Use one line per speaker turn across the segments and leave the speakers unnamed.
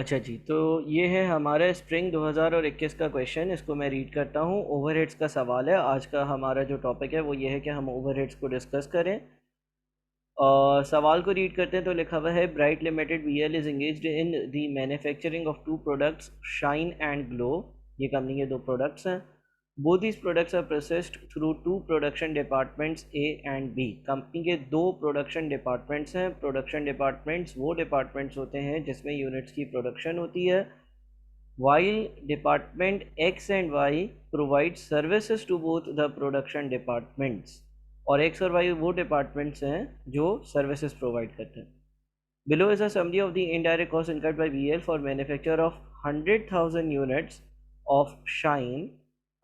अच्छा जी, तो ये है हमारा स्प्रिंग 2021 का क्वेश्चन। इसको मैं रीड करता हूँ। ओवरहेड्स का सवाल है। आज का हमारा जो टॉपिक है वो ये है कि हम ओवरहेड्स को डिस्कस करें। और सवाल को रीड करते हैं तो लिखा हुआ है, Bright Limited BL is engaged in the manufacturing of two products, Shine and Glow. ये कंपनी के दो प्रोडक्ट्स हैं। Both these products are processed through two production departments A and B. Company के दो प्रोडक्शन डिपार्टमेंट्स हैं। Production departments वो departments होते हैं जिसमें यूनिट्स की प्रोडक्शन होती है। while department X and Y provide services to both the production departments। और X और Y वो departments हैं जो services provide करते हैं। Below is a summary of the indirect cost incurred by BL for manufacture of 100,000 units of Shine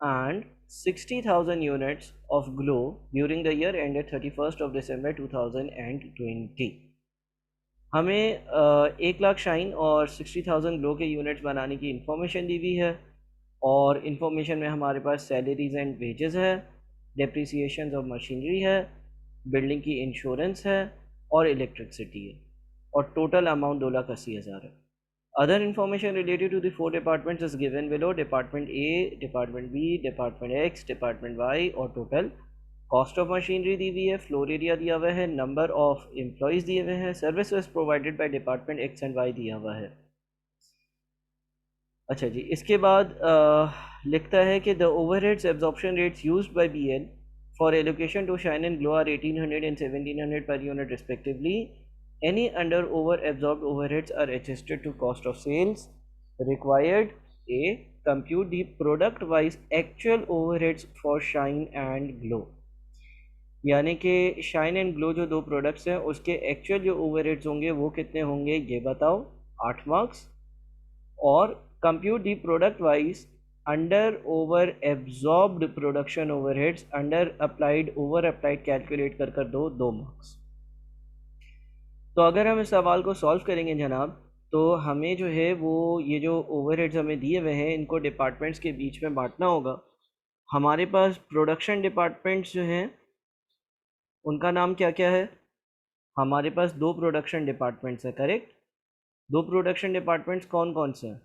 and 60,000 units of Glow during the year ended 31st of December 2020। हमें 1 lakh shine और 60,000 glow के units बनाने की information दी हुई है। और information में हमारे पास सैलरीज एंड वेजेस है, डेप्रिसिएशन ऑफ मशीनरी है, बिल्डिंग की इंश्योरेंस है और इलेक्ट्रिसिटी है। और टोटल अमाउंट 2,80,000 है। Other information related to the four departments is given below. Department A, department B, department X, department Y और टोटल कॉस्ट ऑफ मशीनरी दी हुई है, फ्लोर एरिया दिया हुआ है, नंबर ऑफ एम्प्लॉयज़ दिए हुए हैं, services provided by department X and Y दिया हुआ है। अच्छा जी, इसके बाद लिखता है कि the overheads absorption rates used by BL for allocation to Shine and Glow are 1800 and 1700 per unit respectively. Any under over absorbed overheads are adjusted to cost of sales required. A, compute the product wise actual overheads for Shine and Glow. यानी कि shine and glow जो दो products हैं उसके actual जो overheads होंगे वो कितने होंगे ये बताओ, 8 मार्क्स। और compute the product wise under over absorbed production overheads under applied over applied calculate कर कर दो 2 मार्क्स। तो अगर हम इस सवाल को सॉल्व करेंगे जनाब, तो हमें जो है वो ये जो ओवरहेड्स हमें दिए हुए हैं इनको डिपार्टमेंट्स के बीच में बांटना होगा। हमारे पास प्रोडक्शन डिपार्टमेंट्स जो हैं उनका नाम क्या क्या है? हमारे पास दो प्रोडक्शन डिपार्टमेंट्स हैं, करेक्ट। दो प्रोडक्शन डिपार्टमेंट्स कौन कौन से हैं?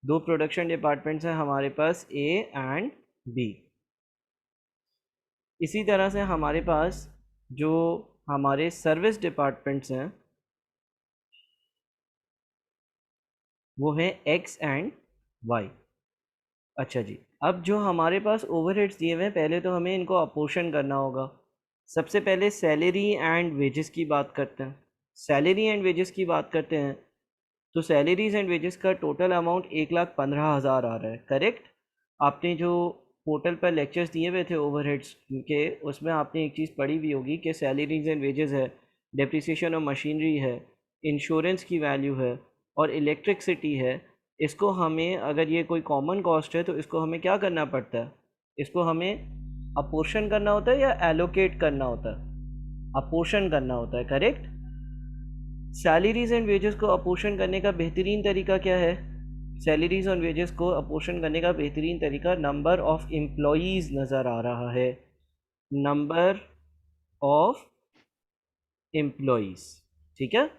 दो प्रोडक्शन डिपार्टमेंट्स हैं हमारे पास, ए एंड बी। इसी तरह से हमारे पास जो हमारे सर्विस डिपार्टमेंट्स हैं वो हैं एक्स एंड वाई। अच्छा जी, अब जो हमारे पास ओवरहेड्स दिए हुए हैं पहले तो हमें इनको अपोर्शन करना होगा। सबसे पहले सैलरी एंड वेजेस की बात करते हैं। सैलरी एंड वेजेस की बात करते हैं तो सैलरीज एंड वेजेस का टोटल अमाउंट 1,15,000 आ रहा है, करेक्ट। आपने जो पोर्टल पर लेक्चर्स दिए हुए थे ओवरहेड्स के उसमें आपने एक चीज़ पढ़ी भी होगी कि सैलरीज एंड वेजेस है, डेप्रिसिएशन ऑफ मशीनरी है, इंश्योरेंस की वैल्यू है और इलेक्ट्रिसिटी है। इसको हमें, अगर ये कोई कॉमन कॉस्ट है तो इसको हमें क्या करना पड़ता है? इसको हमें अपोर्शन करना होता है या एलोकेट करना होता है? अपोर्शन करना होता है, करेक्ट। सैलरीज एंड वेजेस को अपोर्शन करने का बेहतरीन तरीका क्या है? सैलरीज एंड वेजेस को अपोर्शन करने का बेहतरीन तरीका नंबर ऑफ एम्प्लॉयज़ नज़र आ रहा है। नंबर ऑफ एम्प्लॉयज़, ठीक है।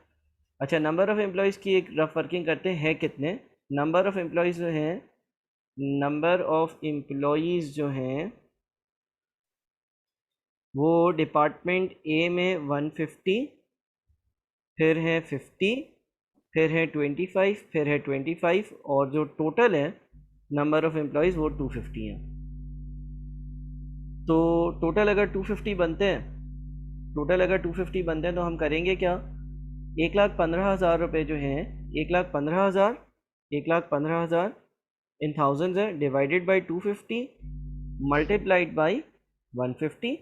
अच्छा, नंबर ऑफ एम्प्लॉयज़ की एक रफ वर्किंग करते हैं कितने। नंबर ऑफ एम्प्लॉयज़ जो हैं, नंबर ऑफ एम्प्लॉयज़ जो हैं वो डिपार्टमेंट ए में 150, फिर है 50, फिर है 25, फिर है 25 और जो टोटल है नंबर ऑफ़ एम्प्लॉयज़ वो 250 हैं। तो टोटल अगर 250 बनते हैं, टोटल अगर 250 बनते हैं तो हम करेंगे क्या? 1,15,000 रुपये जो हैं, 1,15,000, 1,15,000 इन थाउजेंड्स है, डिवाइडेड बाई 250 मल्टीप्लाइड बाई 150।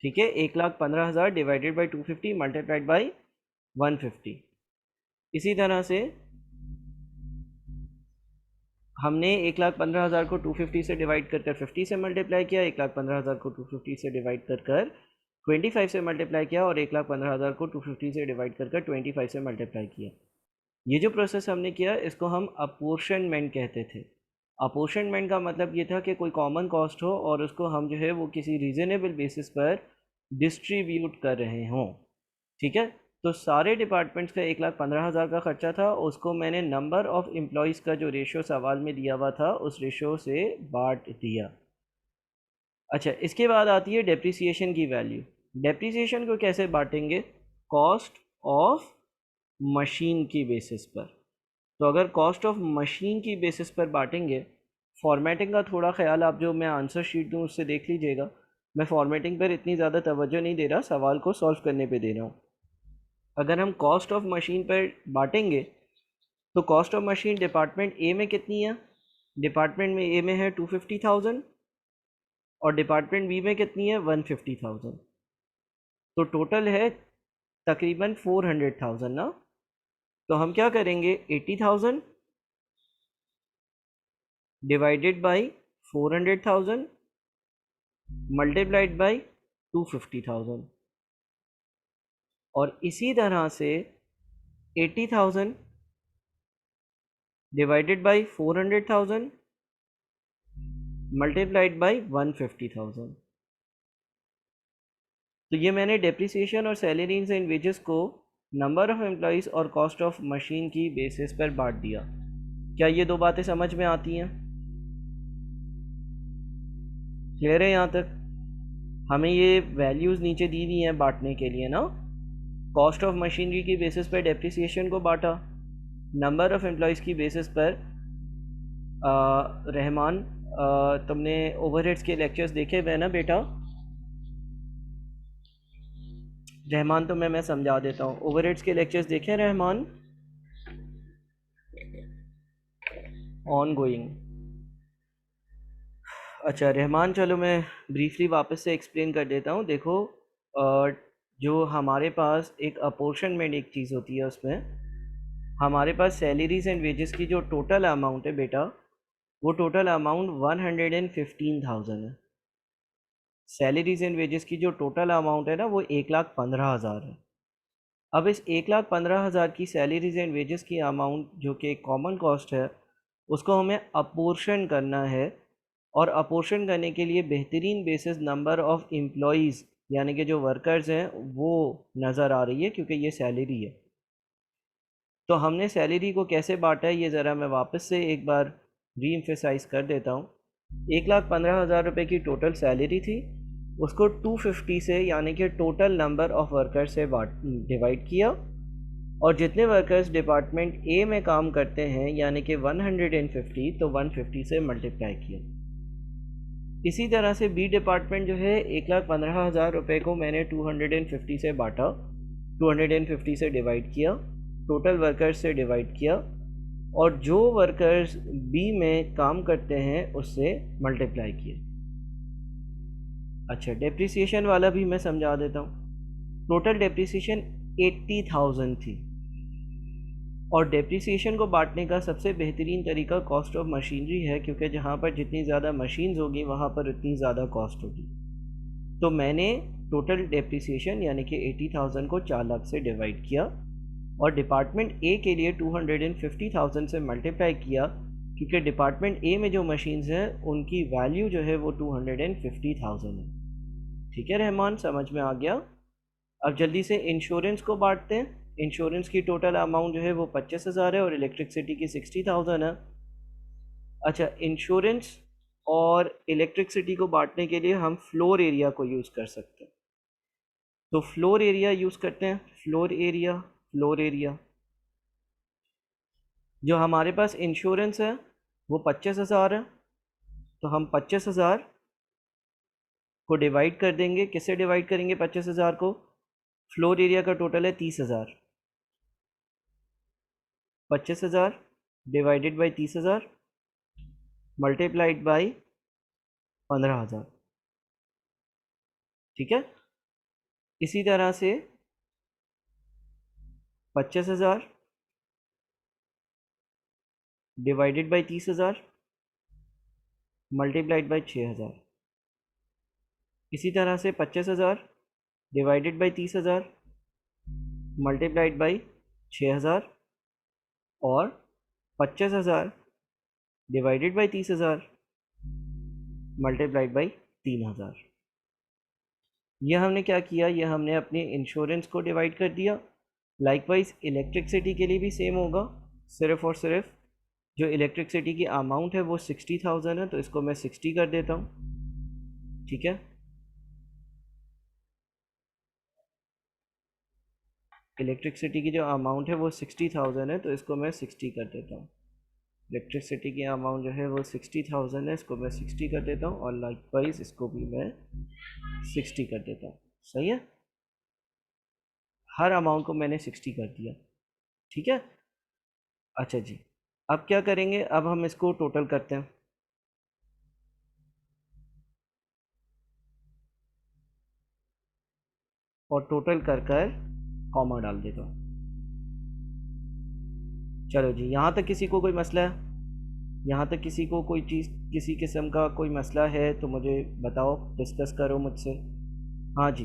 ठीक है, 1,15,000 डिवाइडेड बाई 250 मल्टीप्लाइड बाई 150। इसी तरह से हमने 1,15,000 को 250 से डिवाइड कर कर 50 से मल्टीप्लाई किया, 1,15,000 को 250 से डिवाइड कर कर 25 से मल्टीप्लाई किया और 1,15,000 को 250 से डिवाइड कर कर 25 से मल्टीप्लाई किया। ये जो प्रोसेस हमने किया इसको हम अपोर्शनमेंट कहते थे। अपोर्शनमेंट का मतलब ये था कि कोई कॉमन कॉस्ट हो और उसको हम जो है वो किसी रीज़नेबल बेसिस पर डिस्ट्रीब्यूट कर रहे हों। ठीक है, तो सारे डिपार्टमेंट्स का 1,15,000 का खर्चा था, उसको मैंने नंबर ऑफ़ एम्प्लॉयज़ का जो रेशो सवाल में दिया हुआ था उस रेशो से बांट दिया। अच्छा, इसके बाद आती है डेप्रिसिएशन की वैल्यू। डेप्रिसिएशन को कैसे बांटेंगे? कॉस्ट ऑफ मशीन की बेसिस पर। तो अगर कॉस्ट ऑफ मशीन की बेसिस पर बांटेंगे, फॉर्मेटिंग का थोड़ा ख्याल आप जो मैं आंसर शीट दूँ उससे देख लीजिएगा। मैं फॉर्मेटिंग पर इतनी ज़्यादा तवज्जो नहीं दे रहा, सवाल को सॉल्व करने पे दे रहा हूँ। अगर हम कॉस्ट ऑफ मशीन पर बांटेंगे तो cost of machine department A में कितनी है? डिपार्टमेंट में ए में है 250,000 और डिपार्टमेंट बी में कितनी है? 150,000। तो टोटल है तकरीबन 400,000 ना। तो हम क्या करेंगे, 80,000 डिवाइडेड बाई 400,000 मल्टीप्लाइड बाई 250,000 और इसी तरह से 80,000 डिवाइडेड बाई 400,000 मल्टीप्लाइड बाई 150,000। तो ये मैंने डेप्रिसिएशन और सैलरीज एंड वेजेस को नंबर ऑफ़ एम्प्लॉयज़ और कॉस्ट ऑफ मशीन की बेसिस पर बांट दिया। क्या ये दो बातें समझ में आती हैं? क्लियर है यहाँ तक? हमें ये वैल्यूज़ नीचे दी हुई हैं बांटने के लिए ना। कॉस्ट ऑफ मशीनरी की बेसिस पर डेप्रिसिएशन को बांटा, नंबर ऑफ़ एम्प्लॉयज़ की बेसिस पर रहमान तुमने ओवरहेड्स के लेक्चर्स देखे हुए ना बेटा? रहमान तो मैं समझा देता हूँ। ओवरहेड्स के लेक्चर्स देखे रहमान? On going. अच्छा रहमान, चलो मैं ब्रीफली वापस से एक्सप्लेन कर देता हूँ। देखो, जो हमारे पास एक अपोर्शनमेंट एक चीज़ होती है, उसमें हमारे पास सैलरीज एंड वेजेस की जो टोटल अमाउंट है बेटा, वो टोटल अमाउंट 115,000 है। सैलरीज एंड वेजेस की जो टोटल अमाउंट है ना, वो 1,15,000 है। अब इस 1,15,000 की सैलरीज एंड वेजेस की अमाउंट जो कि एक कॉमन कॉस्ट है, उसको हमें अपोर्शन करना है। और अपोर्शन करने के लिए बेहतरीन बेसिस नंबर ऑफ़ एम्प्लॉयज़ यानी कि जो वर्कर्स हैं वो नज़र आ रही है, क्योंकि ये सैलरी है। तो हमने सैलरी को कैसे बांटा है, ये ज़रा मैं वापस से एक बार री एम्फेसाइज कर देता हूँ। 1,15,000 रुपये की टोटल सैलरी थी, उसको 250 से यानी कि टोटल नंबर ऑफ़ वर्कर्स से डिवाइड किया, और जितने वर्कर्स डिपार्टमेंट ए में काम करते हैं यानी कि 150, तो 150 से मल्टीप्लाई किया। इसी तरह से बी डिपार्टमेंट जो है, 1,15,000 रुपये को मैंने 250 से बांटा, 250 से डिवाइड किया, टोटल वर्कर्स से डिवाइड किया, और जो वर्कर्स बी में काम करते हैं उससे मल्टीप्लाई किया। अच्छा, डेप्रिसिएशन वाला भी मैं समझा देता हूँ। टोटल डेप्रिसिएशन 80,000 थी, और डेप्रिसिएशन को बांटने का सबसे बेहतरीन तरीका कॉस्ट ऑफ मशीनरी है, क्योंकि जहाँ पर जितनी ज़्यादा मशीन्स होगी वहाँ पर उतनी ज़्यादा कॉस्ट होगी। तो मैंने टोटल डेप्रिसिएशन यानी कि 80,000 को 4 लाख से डिवाइड किया, और डिपार्टमेंट ए के लिए 250,000 से मल्टीप्लाई किया, क्योंकि डिपार्टमेंट ए में जो मशीन्स हैं उनकी वैल्यू जो है वो 250,000 है। ठीक है रहमान, समझ में आ गया? अब जल्दी से इंश्योरेंस को बांटते हैं। इंश्योरेंस की टोटल अमाउंट जो है वो 25,000 है और इलेक्ट्रिसिटी की 60,000 है। अच्छा, इंश्योरेंस और इलेक्ट्रिसिटी को बांटने के लिए हम फ्लोर एरिया को यूज़ कर सकते हैं। तो फ्लोर एरिया यूज़ करते हैं। फ्लोर एरिया जो हमारे पास इंश्योरेंस है वो 25,000 है, तो हम 25,000 को डिवाइड कर देंगे। किससे डिवाइड करेंगे 25,000 को? फ्लोर एरिया का टोटल है 30,000। 25,000 डिवाइडेड बाई 30,000 मल्टीप्लाइड बाई 15,000। ठीक है, इसी तरह से 25,000 डिवाइडेड बाई 30,000 मल्टीप्लाइड बाई 6,000। इसी तरह से 25,000 डिवाइडेड बाई 30,000 मल्टीप्लाइड बाई 6,000, और 25,000 डिवाइडेड बाई 30,000 मल्टीप्लाइड बाई 3,000। ये हमने क्या किया, ये हमने अपने इंश्योरेंस को डिवाइड कर दिया। लाइकवाइज इलेक्ट्रिसिटी के लिए भी सेम होगा, सिर्फ और सिर्फ जो इलेक्ट्रिसिटी की अमाउंट है वो 60,000 है, तो इसको मैं 60 कर देता हूँ। ठीक है, इलेक्ट्रिसिटी की जो अमाउंट है वो 60,000 है, तो इसको मैं 60 कर देता हूँ। इलेक्ट्रिसिटी की अमाउंट जो है वो 60,000 है, इसको मैं 60 कर देता हूँ, और लाइकवाइज इसको भी मैं 60 कर देता हूँ। सही है, हर अमाउंट को मैंने 60 कर दिया। ठीक है, अच्छा जी, अब क्या करेंगे, अब हम इसको टोटल करते हैं। और टोटल कर कर कॉमा डाल देता हूँ। चलो जी, यहाँ तक किसी को कोई मसला है? यहाँ तक किसी को कोई चीज़, किसी किस्म का कोई मसला है तो मुझे बताओ, डिस्कस करो मुझसे। हाँ जी,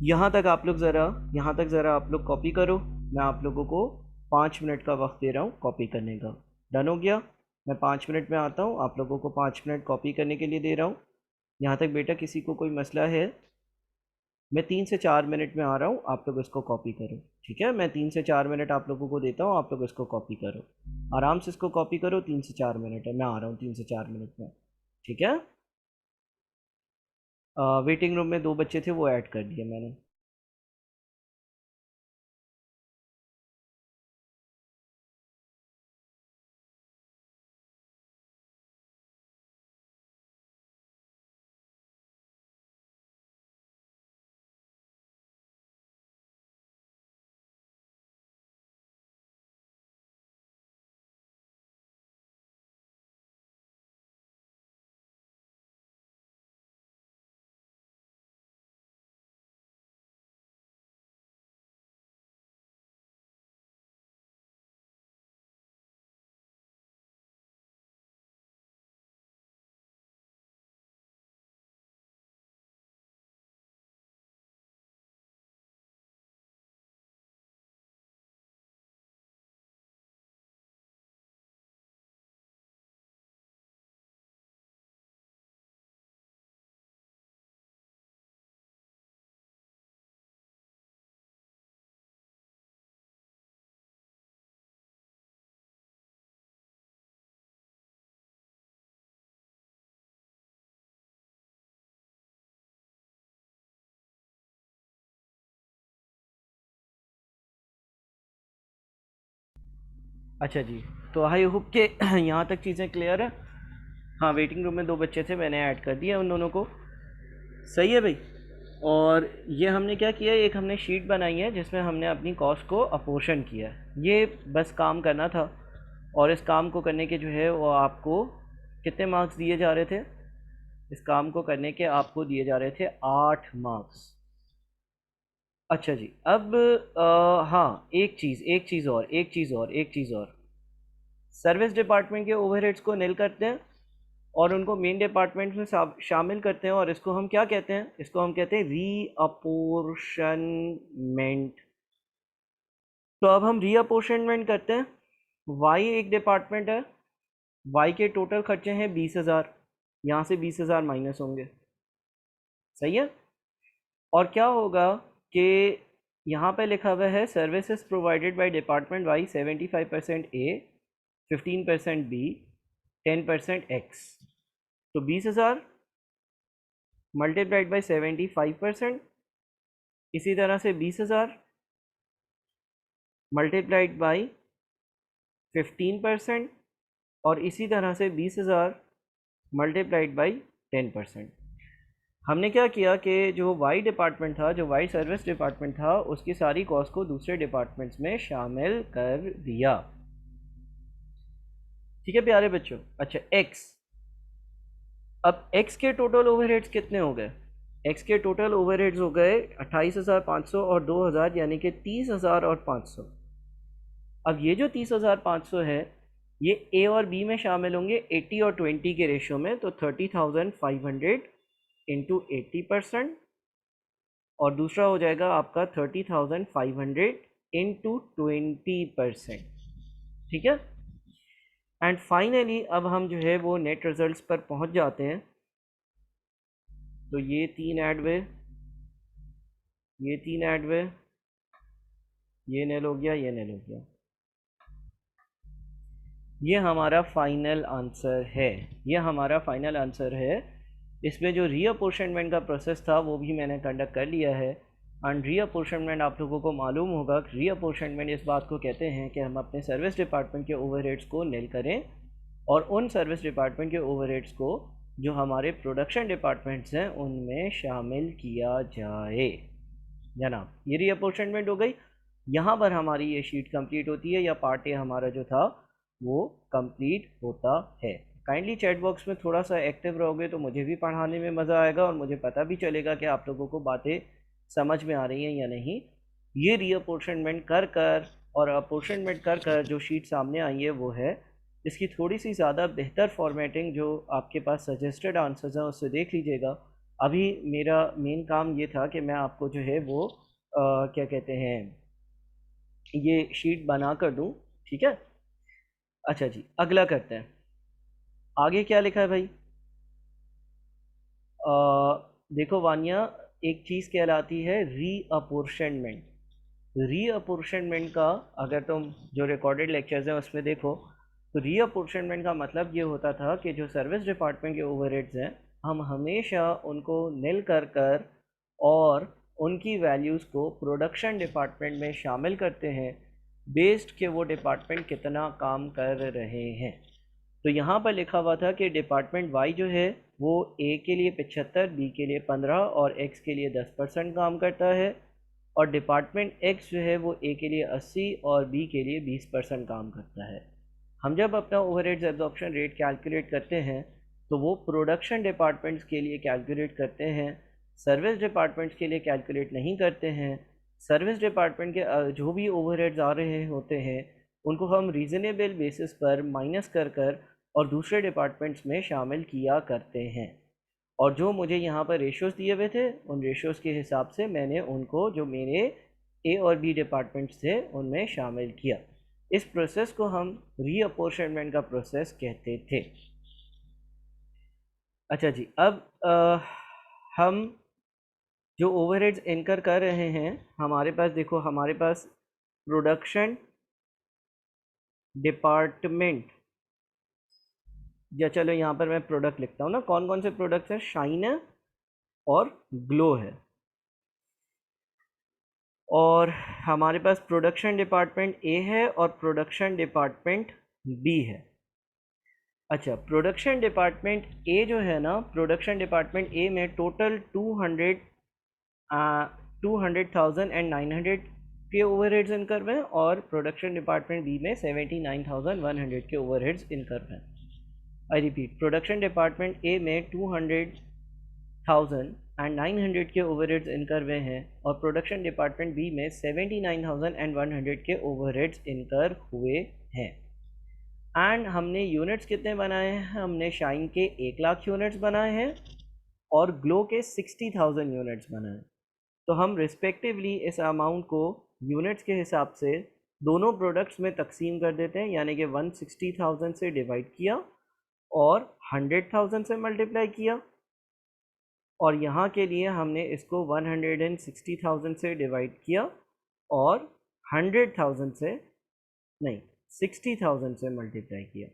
यहाँ तक आप लोग ज़रा, यहाँ तक ज़रा आप लोग कॉपी करो। मैं आप लोगों को 5 मिनट का वक्त दे रहा हूँ कॉपी करने का। डन हो गया? मैं 5 मिनट में आता हूँ, आप लोगों को 5 मिनट कॉपी करने के लिए दे रहा हूँ। यहाँ तक बेटा किसी को कोई मसला है? मैं 3 से 4 मिनट में आ रहा हूँ, आप लोग इसको कॉपी करो। ठीक है, मैं 3 से 4 मिनट आप लोगों को देता हूँ, आप लोग इसको कॉपी करो। आराम से इसको कॉपी करो, 3 से 4 मिनट है, मैं आ रहा हूँ 3 से 4 मिनट में। ठीक है, वेटिंग रूम में 2 बच्चे थे, वो ऐड कर दिए मैंने। अच्छा जी, तो आई होप के यहाँ तक चीज़ें क्लियर है। हाँ, वेटिंग रूम में 2 बच्चे थे, मैंने ऐड कर दिया उन दोनों को। सही है भाई। और ये हमने क्या किया, एक हमने शीट बनाई है जिसमें हमने अपनी कॉस्ट को अपोर्शन किया है। ये बस काम करना था, और इस काम को करने के जो है वो आपको कितने मार्क्स दिए जा रहे थे? इस काम को करने के आपको दिए जा रहे थे 8 मार्क्स। अच्छा जी, अब हाँ, एक चीज़ और सर्विस डिपार्टमेंट के ओवरहेड्स को निल करते हैं और उनको मेन डिपार्टमेंट में शामिल करते हैं, और इसको हम क्या कहते हैं? इसको हम कहते हैं रीअपोर्शनमेंट। तो अब हम रीअपोर्शनमेंट करते हैं। वाई एक डिपार्टमेंट है, वाई के टोटल खर्चे हैं 20,000, यहाँ से 20,000 माइनस होंगे। सही है, और क्या होगा कि यहाँ पे लिखा हुआ है services provided by department Y 75% A, 15% B, 10% X. तो 20,000 मल्टीप्लाइड बाई 75%, इसी तरह से 20,000 मल्टीप्लाइड बाई 15%, और इसी तरह से 20,000 मल्टीप्लाइड बाई 10%। हमने क्या किया कि जो वाई डिपार्टमेंट था, जो वाई सर्विस डिपार्टमेंट था, उसकी सारी कॉस्ट को दूसरे डिपार्टमेंट्स में शामिल कर दिया। ठीक है प्यारे बच्चों। अच्छा, एक्स, अब एक्स के टोटल ओवरहेड्स कितने हो गए? एक्स के टोटल ओवरहेड्स हो गए 28,500 और 2,000, यानी कि 30,000 और 500। अब ये जो 30,500 है, ये ए और बी में शामिल होंगे 80 और 20 के रेशियो में, तो 30,500 इंटू 80%, और दूसरा हो जाएगा आपका 30,500 इंटू 20%। ठीक है, एंड फाइनली अब हम जो है वो नेट रिजल्ट्स पर पहुंच जाते हैं। तो ये 3 ऐड हुए, ये 3 ऐड हुए, ये नल हो गया, ये नल हो गया। ये हमारा फाइनल आंसर है, ये हमारा फाइनल आंसर है। इसमें जो रीअपोर्शनमेंट का प्रोसेस था वो भी मैंने कंडक्ट कर लिया है। एंड रीअपोर्शनमेंट आप लोगों को मालूम होगा, रीअपोर्शनमेंट इस बात को कहते हैं कि हम अपने सर्विस डिपार्टमेंट के ओवरहेड्स को निल करें और उन सर्विस डिपार्टमेंट के ओवरहेड्स को जो हमारे प्रोडक्शन डिपार्टमेंट्स हैं उनमें शामिल किया जाए। जनाब, ये रीअपोर्शनमेंट हो गई। यहाँ पर हमारी ये शीट कंप्लीट होती है, या पार्ट ए हमारा जो था वो कंप्लीट होता है। काइंडली चैट बॉक्स में थोड़ा सा एक्टिव रहोगे तो मुझे भी पढ़ाने में मज़ा आएगा और मुझे पता भी चलेगा कि आप लोगों को बातें समझ में आ रही हैं या नहीं। ये रीअपोर्शनमेंट कर कर और अपोर्शनमेंट कर कर जो शीट सामने आई है वो है, इसकी थोड़ी सी ज़्यादा बेहतर फॉर्मेटिंग जो आपके पास सजेस्टेड आंसर्स हैं उससे देख लीजिएगा। अभी मेरा मेन काम ये था कि मैं आपको जो है वो क्या कहते हैं, ये शीट बना कर दूँ। ठीक है, अच्छा जी, अगला करते हैं। आगे क्या लिखा है भाई? देखो वानिया, एक चीज़ कहलाती है रीअपोर्शनमेंट। रीअपोर्शनमेंट का अगर तुम जो रिकॉर्डेड लेक्चर्स हैं उसमें देखो तो रीअपोर्शनमेंट का मतलब ये होता था कि जो सर्विस डिपार्टमेंट के ओवरहेड्स हैं हम हमेशा उनको निल कर कर और उनकी वैल्यूज़ को प्रोडक्शन डिपार्टमेंट में शामिल करते हैं, बेस्ड कि वो डिपार्टमेंट कितना काम कर रहे हैं। तो यहाँ पर लिखा हुआ था कि डिपार्टमेंट वाई जो है वो ए के लिए 75, बी के लिए 15 और एक्स के लिए 10% काम करता है, और डिपार्टमेंट एक्स जो है वो ए के लिए 80 और बी के लिए 20% काम करता है। हम जब अपना ओवरहेड्स एब्जॉर्प्शन रेट कैलकुलेट करते हैं तो वो प्रोडक्शन डिपार्टमेंट्स के लिए कैलकुलेट करते हैं, सर्विस डिपार्टमेंट्स के लिए कैलकुलेट नहीं करते हैं। सर्विस डिपार्टमेंट के जो भी ओवरहेड्स आ रहे होते हैं उनको हम रीज़नेबल बेसिस पर माइनस कर कर और दूसरे डिपार्टमेंट्स में शामिल किया करते हैं। और जो मुझे यहाँ पर रेशोज़ दिए हुए थे उन रेशोज़ के हिसाब से मैंने उनको जो मेरे ए और बी डिपार्टमेंट्स थे उनमें शामिल किया। इस प्रोसेस को हम रीअपोर्शनमेंट का प्रोसेस कहते थे। अच्छा जी, अब हम जो ओवरहेड्स इनकर कर रहे हैं, हमारे पास देखो, हमारे पास प्रोडक्शन डिपार्टमेंट, या चलो यहाँ पर मैं प्रोडक्ट लिखता हूँ ना, कौन कौन से प्रोडक्ट्स हैं, शाइन है और ग्लो है। और हमारे पास प्रोडक्शन डिपार्टमेंट ए है और प्रोडक्शन डिपार्टमेंट बी है। अच्छा, प्रोडक्शन डिपार्टमेंट ए जो है ना, प्रोडक्शन डिपार्टमेंट ए में टोटल 200,000 एंड 900 के ओवरहेड्स इनकर हुए, और प्रोडक्शन डिपार्टमेंट बी में 79,100 के ओवरहेड्स इनकर हुए। I repeat, production department A में 200,000 एंड 900 के ओवरहेड्स इनकर हुए हैं और प्रोडक्शन डिपार्टमेंट बी में 79,100 के ओवरहेड्स इनकर हुए हैं। एंड हमने यूनिट्स कितने बनाए हैं? हमने शाइन के 1,00,000 यूनिट्स बनाए हैं और ग्लो के 60,000 यूनिट्स बनाए। तो हम रिस्पेक्टिवली इस अमाउंट को यूनिट्स के हिसाब से दोनों प्रोडक्ट्स में तकसीम कर देते हैं, यानी कि 160,000 से डिवाइड किया और 100,000 से मल्टीप्लाई किया, और यहाँ के लिए हमने इसको 160,000 से डिवाइड किया और 100,000 से नहीं 60,000 से मल्टीप्लाई किया।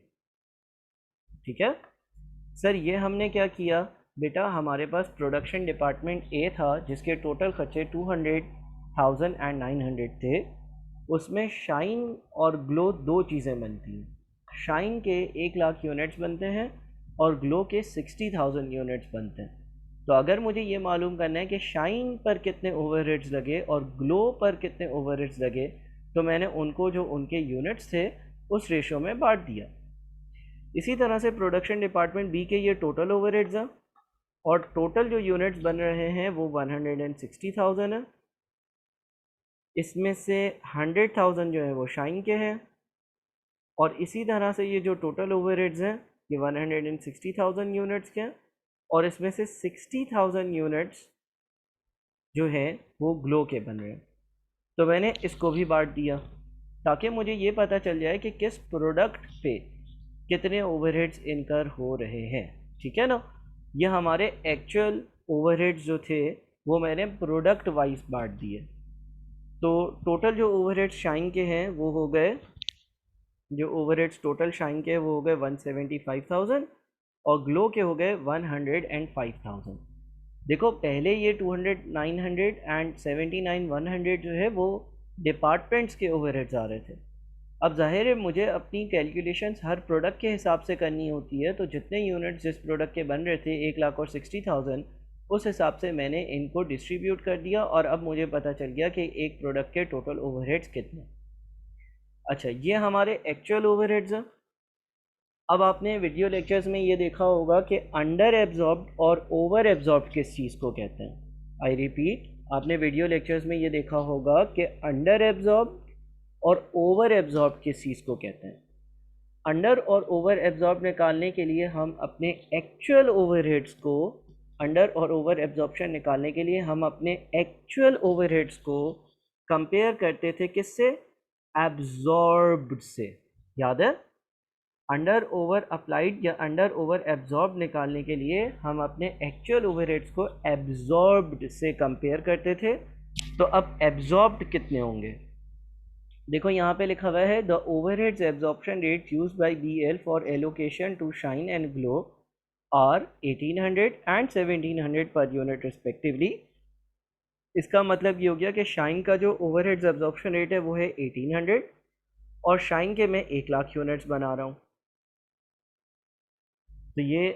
ठीक है सर, ये हमने क्या किया बेटा, हमारे पास प्रोडक्शन डिपार्टमेंट ए था जिसके टोटल खर्चे 200,000 एंड 900 थे। उसमें शाइन और ग्लो दो चीज़ें बनती हैं। शाइन के 1,00,000 यूनिट्स बनते हैं और ग्लो के 60,000 यूनिट्स बनते हैं। तो अगर मुझे ये मालूम करना है कि शाइन पर कितने ओवरहेड्स लगे और ग्लो पर कितने ओवरहेड्स लगे, तो मैंने उनको जो उनके यूनिट्स थे उस रेशो में बांट दिया। इसी तरह से प्रोडक्शन डिपार्टमेंट बी के ये टोटल ओवरहेड्स हैं और टोटल जो यूनिट्स बन रहे हैं वो 160,000 है। इसमें से 100,000 जो है वो शाइन के हैं, और इसी तरह से ये जो टोटल ओवरहेड्स हैं ये 160,000 यूनिट्स के हैं, और इसमें से 60,000 यूनिट्स जो है वो ग्लो के बन रहे हैं। तो मैंने इसको भी बांट दिया ताकि मुझे ये पता चल जाए कि किस प्रोडक्ट पे कितने ओवरहेड्स इनकर हो रहे हैं। ठीक है ना, ये हमारे एक्चुअल ओवरहेड्स जो थे वो मैंने प्रोडक्ट वाइज बांट दिए। तो टोटल जो ओवरहेड्स शाइन के हैं वो हो गए, जो ओवरहेड्स टोटल शाइन के वो हो गए 175,000 और ग्लो के हो गए 105,000। देखो पहले ये 200 900 एंड 79 100 जो है वो डिपार्टमेंट्स के ओवरहेड्स आ रहे थे। अब जाहिर है मुझे अपनी कैलकुलेशंस हर प्रोडक्ट के हिसाब से करनी होती है, तो जितने यूनिट्स जिस प्रोडक्ट के बन रहे थे 1,60,000 उस हिसाब से मैंने इनको डिस्ट्रीब्यूट कर दिया और अब मुझे पता चल गया कि एक प्रोडक्ट के टोटल ओवरहेड्स कितने। अच्छा, ये हमारे एक्चुअल ओवरहेड्स हैं। अब आपने वीडियो लेक्चर्स में ये देखा होगा कि अंडर एब्जॉर्ब्ड और ओवर एब्जॉर्ब्ड किस चीज़ को कहते हैं। आई रिपीट, आपने वीडियो लेक्चर्स में ये देखा होगा कि अंडर एब्जॉर्ब्ड और ओवर एब्जॉर्ब किस चीज़ को कहते हैं। अंडर और ओवर एब्जॉर्ब निकालने के लिए हम अपने एक्चुअल ओवरहेड्स को, अंडर और ओवर एब्जॉर्प्शन निकालने के लिए हम अपने एक्चुअल ओवरहेड्स को कंपेयर करते थे किससे? एब्जॉर्ब्ड से। याद है? अंडर ओवर अप्लाइड या अंडर ओवर एब्जॉर्ब निकालने के लिए हम अपने एक्चुअल ओवरहेड्स को एब्जॉर्ब्ड से कंपेयर करते थे। तो अब एब्जॉर्ब्ड कितने होंगे? देखो यहाँ पे लिखा हुआ है the overheads absorption rate used by BL for allocation to Shine and Glow are 1800 and 1700 per unit respectively. इसका मतलब ये हो गया कि शाइन का जो ओवरहेड्स एब्जॉर्प्शन रेट है वो है 1800 और शाइन के मैं 1,00,000 यूनिट्स बना रहा हूँ। तो ये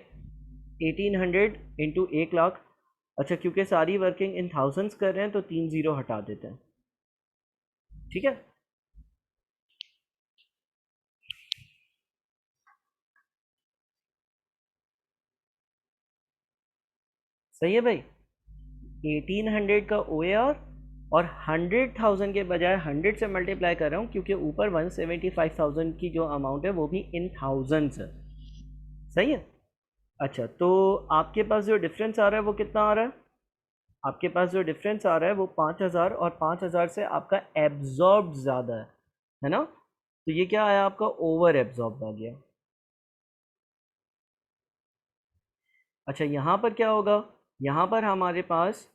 1800 इंटू 1,00,000। अच्छा, क्योंकि सारी वर्किंग इन थाउजेंड्स कर रहे हैं तो 3 ज़ीरो हटा देते हैं। ठीक है, सही है भाई। 1800 का OAR और 100,000 के बजाय 100 से मल्टीप्लाई कर रहा हूँ क्योंकि ऊपर 175,000 की जो अमाउंट है वो भी इन थाउजेंड्स है। सही है। अच्छा, तो आपके पास जो डिफरेंस आ रहा है वो कितना आ रहा है? आपके पास जो डिफरेंस आ रहा है वो 5,000 और 5,000 से आपका एब्जॉर्ब ज़्यादा है ना? तो ये क्या आया? आपका ओवर एब्जॉर्ब आ गया। अच्छा, यहाँ पर क्या होगा? यहाँ पर हमारे पास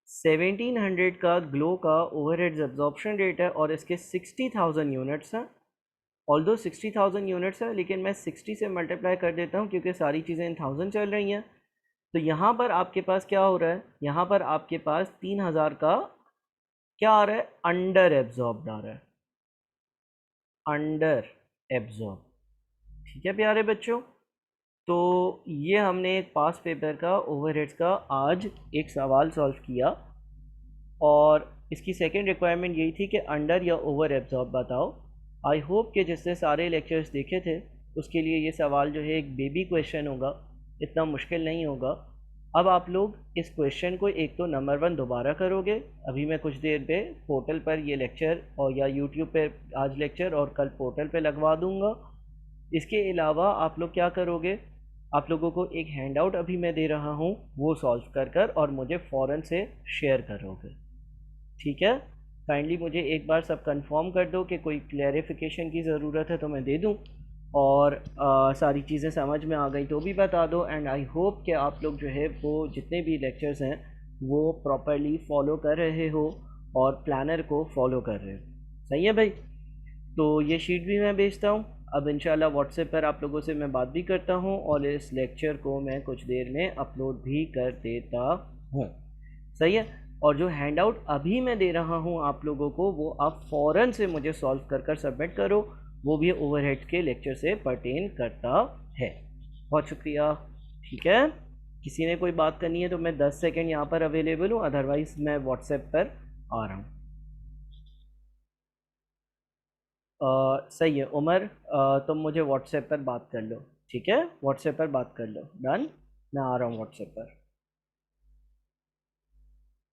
1700 का ग्लो का ओवरहेड्स एब्जॉर्प्शन रेट है और इसके 60,000 यूनिट्स हैं। ऑल्दो 60,000 यूनिट्स है लेकिन मैं 60 से मल्टीप्लाई कर देता हूँ क्योंकि सारी चीज़ें इन थाउजेंड चल रही हैं। तो यहाँ पर आपके पास क्या हो रहा है? यहाँ पर आपके पास 3,000 का क्या आ रहा है? अंडर एब्जॉर्ब आ रहा है, अंडर एब्जॉर्ब। ठीक है प्यारे बच्चों, तो ये हमने एक पास पेपर का ओवरहेड्स का आज एक सवाल सॉल्व किया और इसकी सेकंड रिक्वायरमेंट यही थी कि अंडर या ओवर एब्जॉर्ब बताओ। आई होप कि जिसने सारे लेक्चर्स देखे थे उसके लिए ये सवाल जो है एक बेबी क्वेश्चन होगा, इतना मुश्किल नहीं होगा। अब आप लोग इस क्वेश्चन को एक तो नंबर 1 दोबारा करोगे। अभी मैं कुछ देर पे पोर्टल पर ये लेक्चर और या यूट्यूब पे आज लेक्चर और कल पोर्टल पे लगवा दूँगा। इसके अलावा आप लोग क्या करोगे? आप लोगों को एक हैंड आउट अभी मैं दे रहा हूँ, वो सॉल्व कर और मुझे फ़ौरन से शेयर करोगे। ठीक है, काइंडली मुझे एक बार सब कंफर्म कर दो कि कोई क्लैरिफिकेशन की ज़रूरत है तो मैं दे दूँ और सारी चीज़ें समझ में आ गई तो भी बता दो। एंड आई होप कि आप लोग जो है वो जितने भी लेक्चर्स हैं वो प्रॉपरली फॉलो कर रहे हो और प्लानर को फॉलो कर रहे हो। सही है भाई। तो ये शीट भी मैं भेजता हूँ। अब इंशाल्लाह व्हाट्सएप पर आप लोगों से मैं बात भी करता हूँ और इस लेक्चर को मैं कुछ देर में अपलोड भी कर देता हूँ। सही है। और जो हैंड आउट अभी मैं दे रहा हूँ आप लोगों को वो आप फ़ौरन से मुझे सॉल्व कर सबमिट करो, वो भी ओवरहेड के लेक्चर से पर्टेन करता है। बहुत शुक्रिया। ठीक है, किसी ने कोई बात करनी है तो मैं 10 सेकंड यहाँ पर अवेलेबल हूँ, अदरवाइज़ मैं व्हाट्सएप पर आ रहा हूँ। सही है उमर, तुम मुझे व्हाट्सएप पर बात कर लो। ठीक है, व्हाट्सएप पर बात कर लो। डन, मैं आ रहा हूँ व्हाट्सएप पर।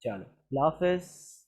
चलो, अल्लाह हाफ़िज़।